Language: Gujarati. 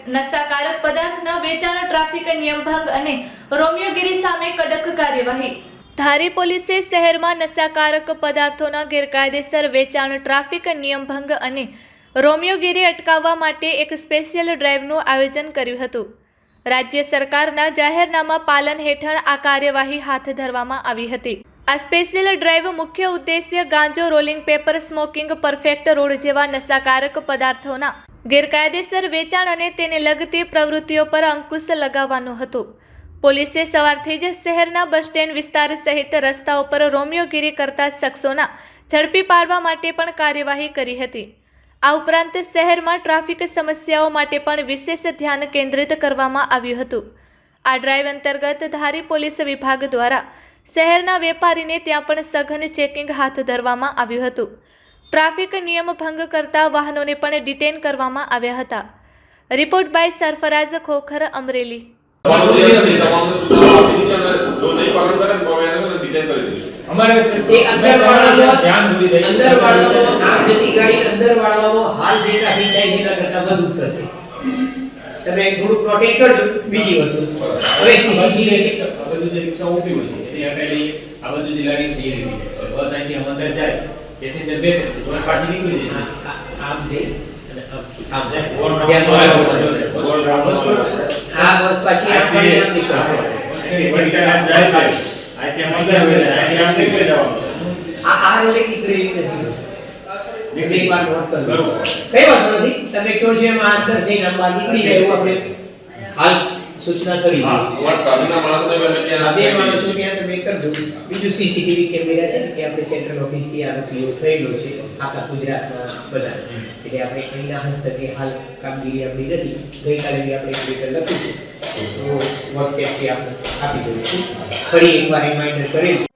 નશાકારક પદાર્થના વેચાણ, ટ્રાફિક નિયમભંગ અને રોમિયોગીરી સામે કડક કાર્યવાહી. ધારી પોલીસે શહેરમાં નશાકારક પદાર્થોના ગેરકાયદેસર વેચાણ, ટ્રાફિક નિયમભંગ અને રોમિયોગીરી અટકાવવા માટે એક સ્પેશિયલ ડ્રાઈવનું આયોજન કર્યું હતું. રાજ્ય સરકારના જાહેરનામા પાલન હેઠળ આ કાર્યવાહી હાથ ધરવામાં આવી હતી. આ સ્પેશિયલ ડ્રાઈવ મુખ્ય ઉદ્દેશ્ય ગાંજો, rolling paper, smoking, perfect road જેવા નશાકારક પદાર્થોના ગેરકાયદેસર વેચાણ અને તેને લગતી પ્રવૃત્તિઓ પર અંકુશ લગાવવાનો હતો. પોલીસે સવારથી જ શહેરના બસ સ્ટેન્ડ વિસ્તાર સહિત રસ્તાઓ પર રોમિયોગીરી કરતા શખ્સોના ઝડપી પાડવા માટે પણ કાર્યવાહી કરી હતી. આ ઉપરાંત શહેરમાં ટ્રાફિક સમસ્યાઓ માટે પણ વિશેષ ધ્યાન કેન્દ્રિત કરવામાં આવ્યું હતું. આ ડ્રાઈવ અંતર્ગત ધારી પોલીસ વિભાગ દ્વારા શહેરના વેપારીને ત્યાં પણ સઘન ચેકિંગ હાથ ધરવામાં આવ્યું હતું. ટ્રાફિક નિયમ ભંગ કરતા વાહનોને પણ ડિટેન કરવામાં આવ્યા હતા. Report by Sarfaraz Khokhar, Amreli. અમારે એક અંદર વાળવાનો ધ્યાન દોરી દે, અંદર વાળવાનો આમ જતી ગાડી અંદર વાળવાનો હાલ જે ટ્રાફિક થાય એના કરતા વધુ થશે. તમે થોડું પ્રોટેક્ટ કરજો. બીજી વસ્તુ હવે સીસીટીવી રિક્ષા, આ બધું જે રિક્ષા ઊભી હોય છે એની આગળ આ બધું જે ગાડી છે એ રીતે બસ અહીંથી અંદર જાય, પેસેન્જર બેઠે બસ પાછી નીકળી જાય. આમ જઈ અને આમ જાય ગોળ રાઉન્ડ આ બસ પાછી આમ ફરી આમ નીકળશે. બસ જાય છે આ ત્યાં મંદર હોય આ આમ નીકળી જવાનું. આ રોડે નીકળી નથી. એક વાર નોટ કરો. કઈ વાત નથી, તમે કહો છો એમાં અંદર જઈને આમ બહાર નીકળી જાય એવું આપણે હાલ સૂચના કરી હા ટ્રાફિકના માણસોને મેં ત્યાં બે માણસો ત્યાં તમે કરજો. બીજું સીસીટીવી કેમેરા છે કે આપણે સેન્ટ્રલ ઓફિસથી આ પીઓ થયેલો છે આખા ગુજરાતમાં બધા, એટલે આપણે એના હસ્તકે હાલ કામગીરી આપણી નથી. ગઈકાલે બી આપણે એક લેટર લખ્યું છે તો WhatsApp થી આપણે આપી દઉં છું. ફરી એકવાર રિમાઇન્ડર કરેલું.